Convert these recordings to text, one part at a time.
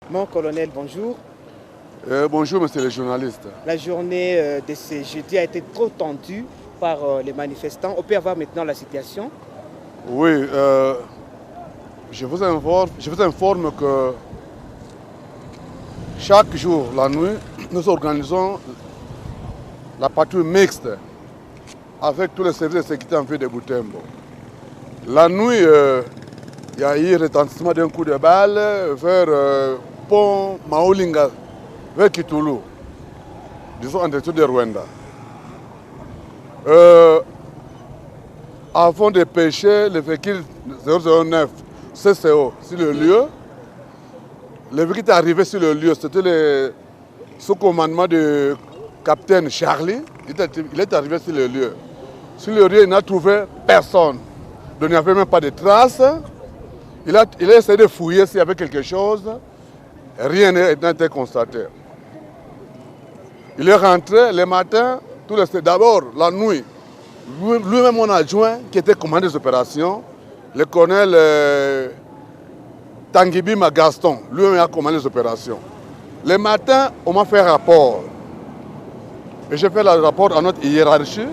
Mon colonel, bonjour. Bonjour, monsieur le journaliste. La journée de ce jeudi a été trop tendue par les manifestants. On peut avoir maintenant la situation? Oui, je vous informe que chaque jour, la nuit, nous organisons la patrouille mixte avec tous les services de sécurité en ville de Butembo. La nuit, il y a eu retentissement d'un coup de balle vers pont Maolinga, vers Kitulu, disons en direction de Rwanda. Avant de pêcher le véhicule 009 CCO sur le lieu, le véhicule est arrivé sur le lieu, c'était sous commandement du capitaine Charlie, il est arrivé sur le lieu. Sur le lieu, il n'a trouvé personne, donc il n'y avait même pas de traces. Il a essayé de fouiller s'il y avait quelque chose, rien n'a été constaté. Il est rentré le matin, d'abord la nuit. Lui-même, mon adjoint, qui était commandant des opérations, le colonel Tangibima Gaston, lui-même a commandé les opérations. Le matin, on m'a fait un rapport. Et j'ai fait le rapport à notre hiérarchie,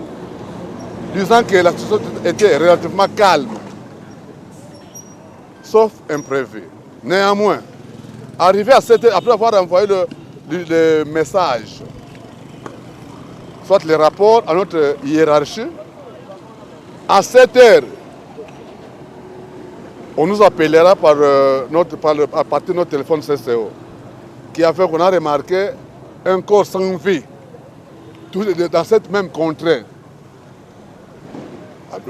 disant que la situation était relativement calme, sauf imprévu. Néanmoins, arrivé à 7 heures, après avoir envoyé le message, soit le rapport à notre hiérarchie, à 7 heures, on nous appellera à partir de notre téléphone CCO, qui a fait qu'on a remarqué un corps sans vie, dans cette même contrée.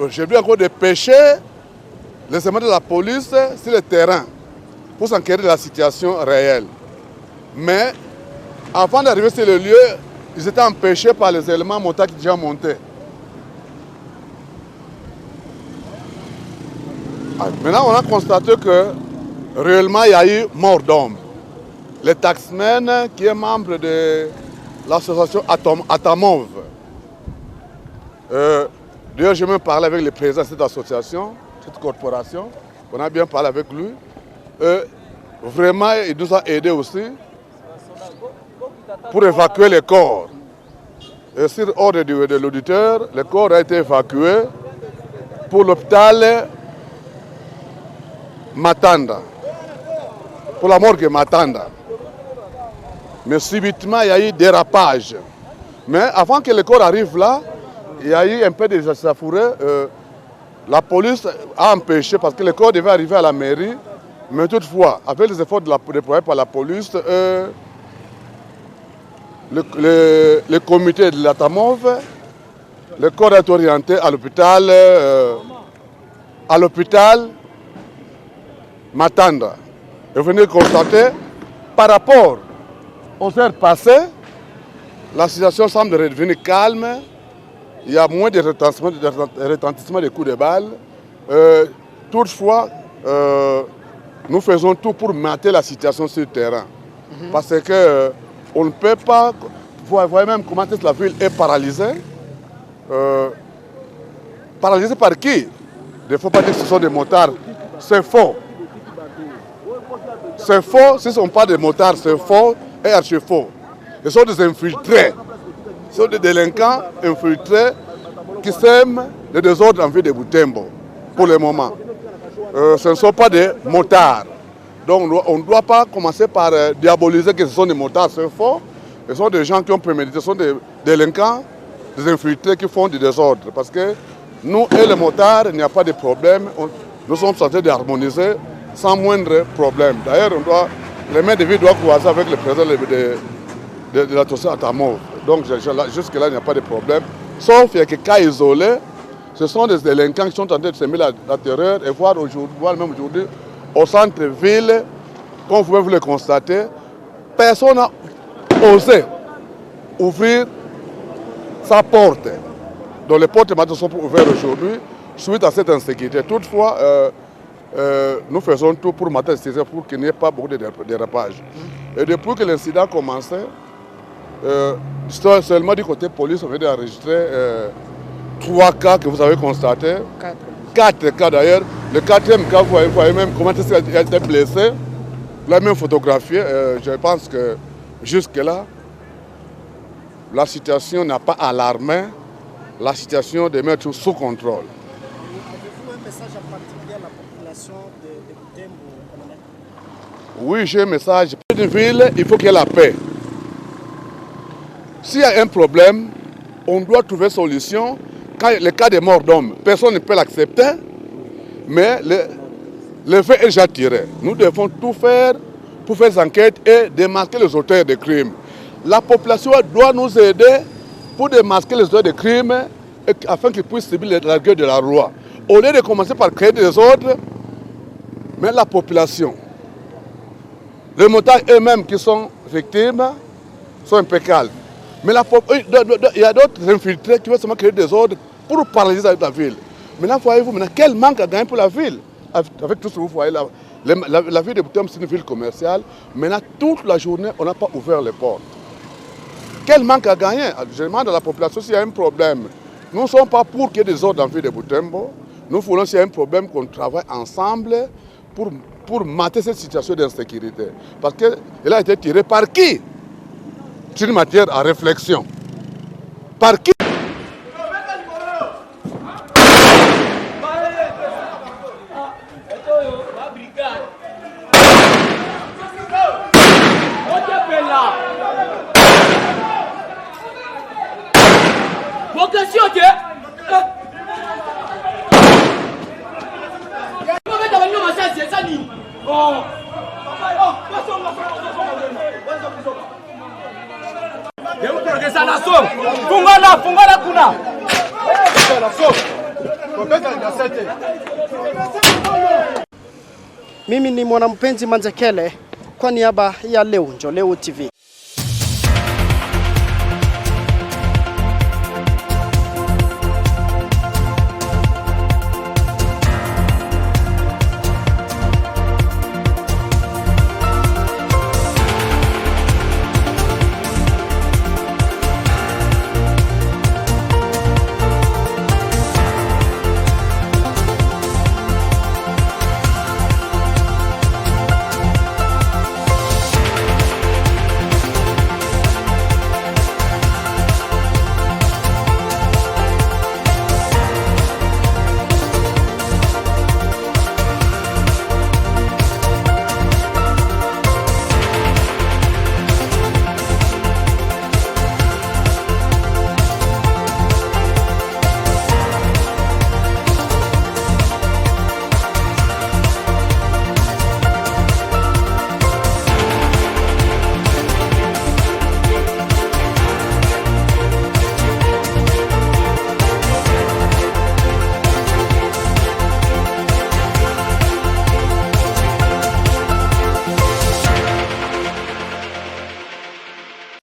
J'ai vu encore de pêcher les éléments de la police sur le terrain pour s'enquérir de la situation réelle. Mais avant d'arriver sur le lieu, ils étaient empêchés par les éléments motards qui déjà montés. Maintenant, on a constaté que réellement, il y a eu mort d'homme. Le taxman, qui est membre de l'association Atamov. D'ailleurs, j'ai même parlé avec le président de cette association, cette corporation. On a bien parlé avec lui. Vraiment, il nous a aidés aussi pour évacuer les corps. Et sur ordre de l'auditeur, le corps a été évacué pour l'hôpital Matanda, pour la morgue Matanda. Mais subitement, il y a eu dérapage. Mais avant que le corps arrive là, il y a eu un peu de chauffourée. La police a empêché, parce que le corps devait arriver à la mairie. Mais toutefois, avec les efforts déployés par la police, le comité de l'Atamov, le corps est orienté à l'hôpital Matanda. Et vous venez constater, par rapport aux heures passées, la situation semble redevenir calme. Il y a moins de retentissement de coups de balle. Toutefois, nous faisons tout pour maintenir la situation sur le terrain. Parce que on ne peut pas... Vous voyez même comment la ville est paralysée. Paralysée par qui? Il ne faut pas dire que ce sont des motards. C'est faux. C'est faux. Si ce ne sont pas des motards, c'est faux et archi faux. Ce sont des infiltrés. Ce sont des délinquants infiltrés qui sèment le désordre en ville de Butembo, pour le moment. Ce ne sont pas des motards. Donc on ne doit pas commencer par diaboliser que ce sont des motards, c'est faux. Ce sont des gens qui ont prémédité, ce sont des délinquants, des infiltrés qui font du désordre. Parce que nous et les motards, il n'y a pas de problème. Nous sommes censés d'harmoniser sans moindre problème. D'ailleurs, les mains de ville doivent croiser avec le président de l'association Atamov. Donc jusque-là, il n'y a pas de problème. Sauf qu'il y a des cas isolés. Ce sont des délinquants qui sont en train de semer la terreur et voir même aujourd'hui, au centre-ville, comme vous pouvez vous le constater, personne n'a osé ouvrir sa porte. Donc les portes maintenant sont ouvertes aujourd'hui suite à cette insécurité. Toutefois, nous faisons tout pour mater pour qu'il n'y ait pas beaucoup de dérapages. Et depuis que l'incident a commencé, seulement du côté police, on vient d'enregistrer 3 cas que vous avez constatés. 4 cas d'ailleurs. Le 4e cas, vous voyez même comment il a été blessé. Vous l'avez même photographié. Je pense que jusque-là, la situation n'a pas alarmé. La situation demeure toujours sous contrôle. Avez-vous un message en particulier à la population de Butembo, colonel? Oui, j'ai un message. Dans une ville, il faut qu'il y ait la paix. S'il y a un problème, on doit trouver solution. Quand le cas de mort d'homme, personne ne peut l'accepter, mais le fait est déjà tiré. Nous devons tout faire pour faire des enquêtes et démasquer les auteurs de crimes. La population doit nous aider pour démasquer les auteurs de crimes afin qu'ils puissent subir la gueule de la loi. Au lieu de commencer par créer des ordres, mais la population, les motards eux-mêmes qui sont victimes, sont impeccables. Mais il y a d'autres infiltrés qui veulent seulement créer des ordres pour paralyser la ville. Maintenant, voyez-vous, quel manque à gagner pour la ville? Avec tout ce que vous voyez, la ville de Butembo, c'est une ville commerciale. Maintenant, toute la journée, on n'a pas ouvert les portes. Quel manque à gagner? Je demande à la population s'il y a un problème. Nous ne sommes pas pour qu'il y ait des ordres dans la ville de Butembo. Nous voulons, s'il y a un problème, qu'on travaille ensemble pour mater cette situation d'insécurité. Parce qu'elle a été tirée par qui? C'est une matière à réflexion. Par qui? Mimi ni Mwanampenzi Manzekele kwa niaba ya Leo TV.